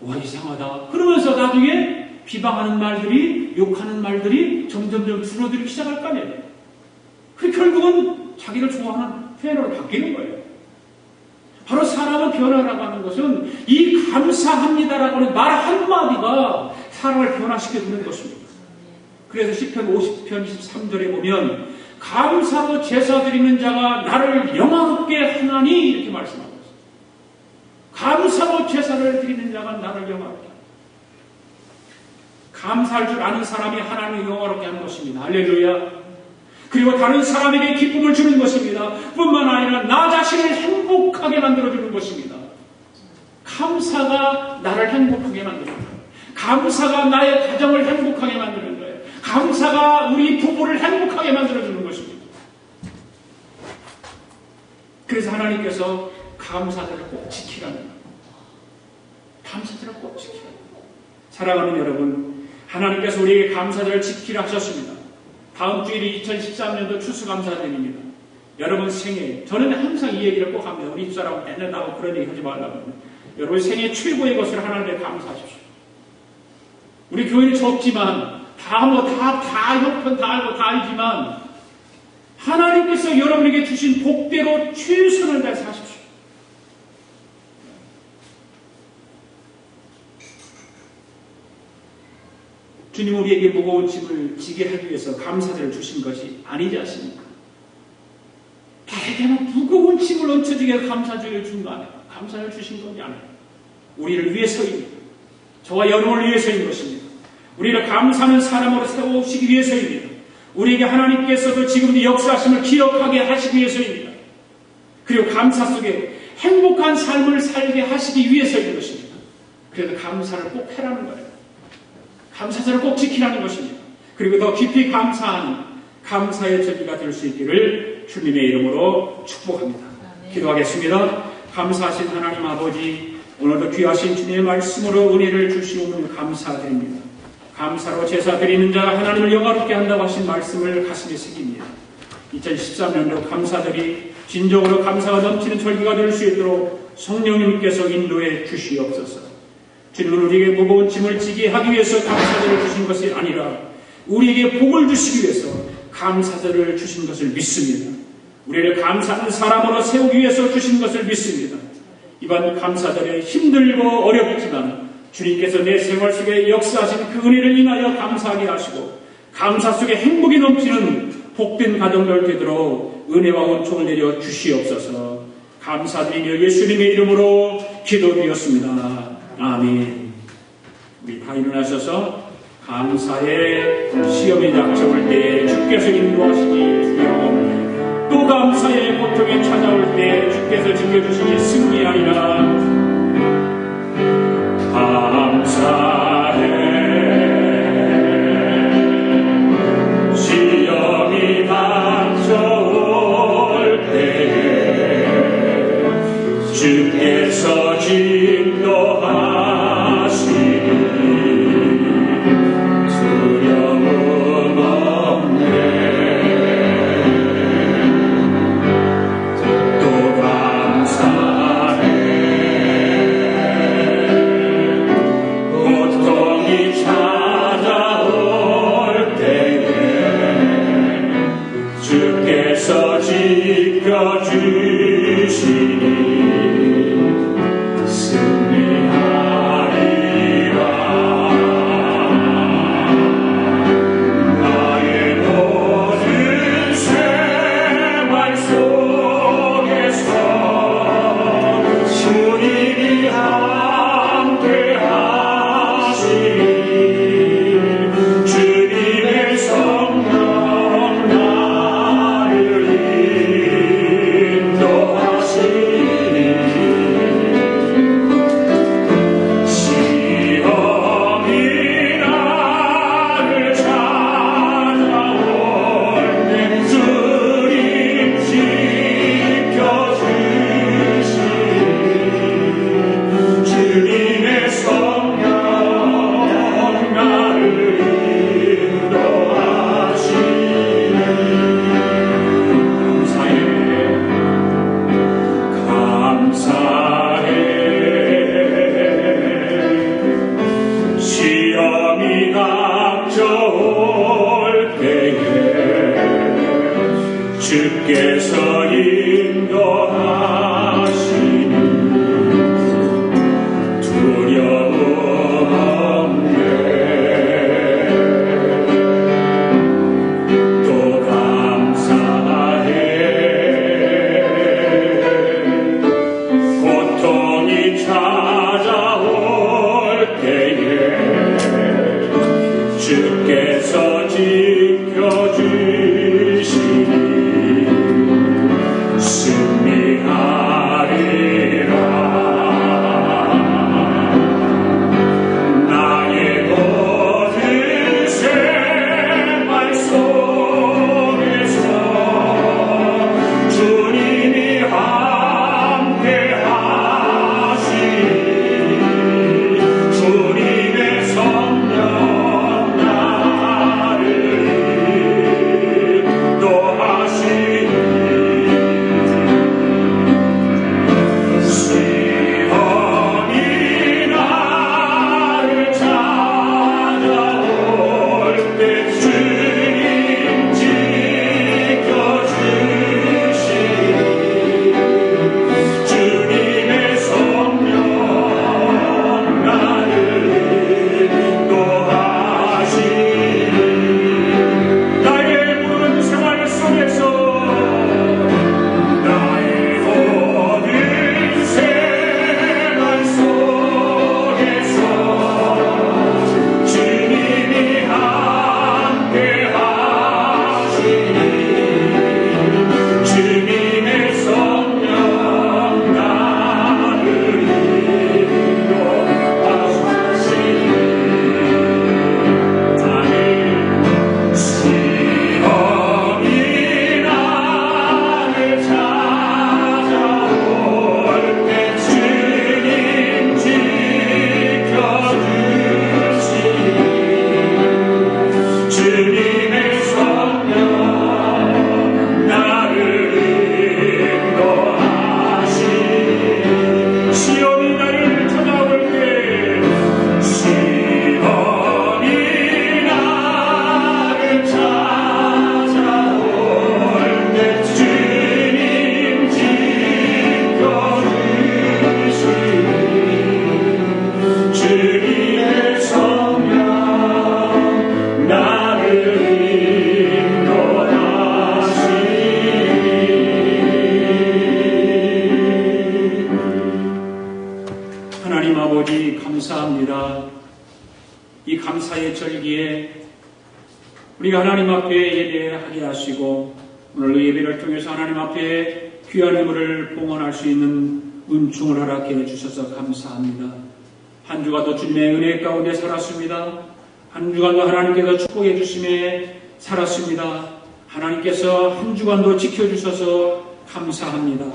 와, 이상하다. 그러면서 나중에 비방하는 말들이, 욕하는 말들이 점점점 줄어들기 시작할 거 아니에요. 그 결국은 자기를 좋아하는 팬으로 바뀌는 거예요. 바로 사람을 변화라고 하는 것은 이 감사합니다라고 하는 말 한마디가 사람을 변화시켜주는 것입니다. 그래서 시편 50편 23절에 보면 감사로 제사 드리는 자가 나를 영화롭게 하나니 이렇게 말씀하고 있습니다. 감사로 제사를 드리는 자가 나를 영화롭게 하나니. 감사할 줄 아는 사람이 하나님을 영화롭게 하는 것입니다. 할렐루야. 그리고 다른 사람에게 기쁨을 주는 것입니다. 뿐만 아니라 나 자신을 행복하게 만들어주는 것입니다. 감사가 나를 행복하게 만드는 거예요. 감사가 나의 가정을 행복하게 만드는 거예요. 감사가 우리 부부를 행복하게 만들어주는 것입니다. 그래서 하나님께서 감사절을 꼭 지키라는 거예요. 감사절을 꼭 지키라는 거예요. 사랑하는 여러분, 하나님께서 우리에게 감사절을 지키라 하셨습니다. 다음 주일이 2013년도 추수감사절입니다. 여러분 생애, 저는 항상 이 얘기를 꼭 합니다. 우리 집사람은 맨날 나하고 그런 얘기 하지 말라고 합니다. 여러분 생애 최고의 것을 하나님께 감사하십시오. 우리 교회는 적지만 다 형편 다 알고 다 알지만 하나님께서 여러분에게 주신 복대로 최선을 다해서 하십시오. 주님 우리에게 무거운 짐을 지게 하기 위해서 감사절을 주신 것이 아니지 않습니까? 대개는 무거운 짐을 얹혀지게 해서 감사절을 준 거 아니에요. 감사를 주신 것이 아니에요. 우리를 위해서입니다. 저와 여러분을 위해서인 것입니다. 우리를 감사하는 사람으로 세우시기 위해서입니다. 우리에게 하나님께서도 지금도 역사하심을 기억하게 하시기 위해서입니다. 그리고 감사 속에 행복한 삶을 살게 하시기 위해서인 것입니다. 그래서 감사를 꼭 해라는 거예요. 감사절을 꼭 지키라는 것입니다. 그리고 더 깊이 감사하는 감사의 절기가 될 수 있기를 주님의 이름으로 축복합니다. 기도하겠습니다. 감사하신 하나님 아버지, 오늘도 귀하신 주님의 말씀으로 은혜를 주시오니 감사드립니다. 감사로 제사 드리는 자 하나님을 영화롭게 한다고 하신 말씀을 가슴에 새깁니다. 2013년도 감사들이 진정으로 감사가 넘치는 절기가 될 수 있도록 성령님께서 인도해 주시옵소서. 주님은 우리에게 무거운 짐을 지게 하기 위해서 감사절을 주신 것이 아니라 우리에게 복을 주시기 위해서 감사절을 주신 것을 믿습니다. 우리를 감사하는 사람으로 세우기 위해서 주신 것을 믿습니다. 이번 감사절에 힘들고 어렵지만 주님께서 내 생활 속에 역사하신 그 은혜를 인하여 감사하게 하시고 감사 속에 행복이 넘치는 복된 가정들 되도록 은혜와 은총을 내려 주시옵소서. 감사드리며 예수님의 이름으로 기도드렸습니다. 아멘. 우리 다 일어나셔서 감사의 시험이 닥쳐올 때 주께서 인도하시니 두려움, 또 감사의 고통이 찾아올 때 주께서 지켜주시니 승리하리라. 감사해. 시험이 닥쳐올 때에 주께서 진도하시니 두려움 없네. 또 감사해. 고통이 찾아올 때에 주께서 지켜주시니 주께서 인도하시니 두려움 없네. 또 감사해. 고통이 찾아올 때에 주께서 지켜주시니 승리하 주님의 성령 나를 인도하시니. 하나님 아버지 감사합니다. 이 감사의 절기에 우리가 하나님 앞에 예배하게 하시고 오늘도 예배를 통해서 하나님 앞에 귀한 예물을 봉헌할 수 있는 은총을 허락해 주셔서 감사합니다. 한 주간도 주님의 은혜 가운데 살았습니다. 한 주간도 하나님께서 축복해 주심에 살았습니다. 하나님께서 한 주간도 지켜주셔서 감사합니다.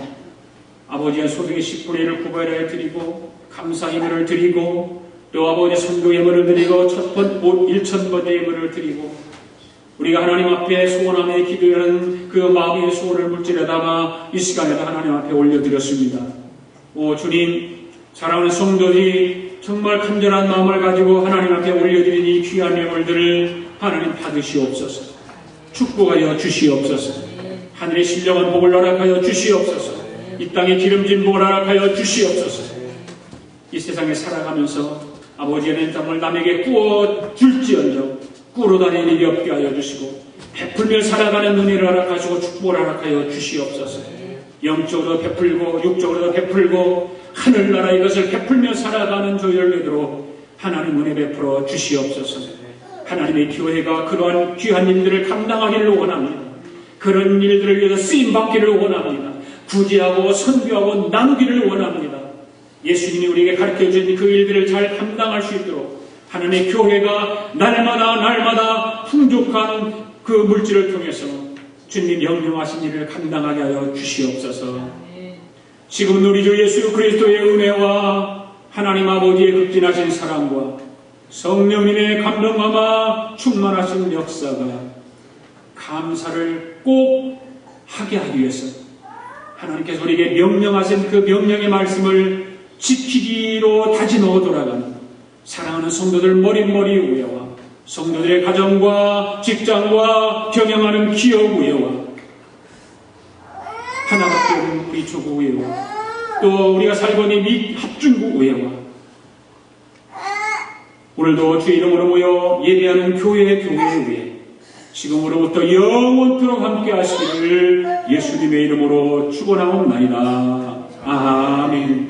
아버지의 소득의 10분의 1을 구별해 드리고 감사 예물을 드리고 또 아버지의 선교 예물을 드리고 1,000번의 예물을 드리고 우리가 하나님 앞에 소원하며 기도하는 그 마음의 소원을 물질에다가 이 시간에도 하나님 앞에 올려드렸습니다. 오 주님, 사랑하는 성도들이 정말 간절한 마음을 가지고 하나님 앞에 올려드린 이 귀한 예물들을 하나님 받으시옵소서. 축복하여 주시옵소서. 하늘의 신령한 복을 허락하여 주시옵소서. 이 땅의 기름진 복을 허락하여 주시옵소서. 이 세상에 살아가면서 아버지의 낸 땅을 남에게 꾸어 줄지언정 꾸러 다니는 일이 없게 하여 주시고 베풀며 살아가는 은혜를 허락하시고 축복을 허락하여 주시옵소서. 영적으로 베풀고 육적으로도 베풀고 하늘나라 이것을 베풀며 살아가는 저희를 되도록 하나님 은혜 베풀어 주시옵소서. 하나님의 교회가 그러한 귀한 일들을 감당하기를 원합니다. 그런 일들을 위해서 쓰임받기를 원합니다. 구제하고 선교하고 나누기를 원합니다. 예수님이 우리에게 가르쳐준 그 일들을 잘 감당할 수 있도록 하나님의 교회가 날마다 풍족한 그 물질을 통해서 주님이 명령하신 일을 감당하게 하여 주시옵소서. 지금 우리 주 예수 그리스도의 은혜와 하나님 아버지의 극진하신 사랑과 성령님의 감동감화 충만하신 역사가 감사를 꼭 하게 하기 위해서 하나님께서 우리에게 명령하신 그 명령의 말씀을 지키기로 다짐하고 돌아가는 사랑하는 성도들 머릿머리 위에와 성도들의 가정과 직장과 경영하는 기업 위에와 하나밖에 없는 우리 조국 위에와 또 우리가 살고 있는 이 합중국 위에와 오늘도 주의 이름으로 모여 예배하는 교회 위에 지금으로부터 영원토록 함께 하시기를 예수님의 이름으로 축원하옵나이다. 아멘.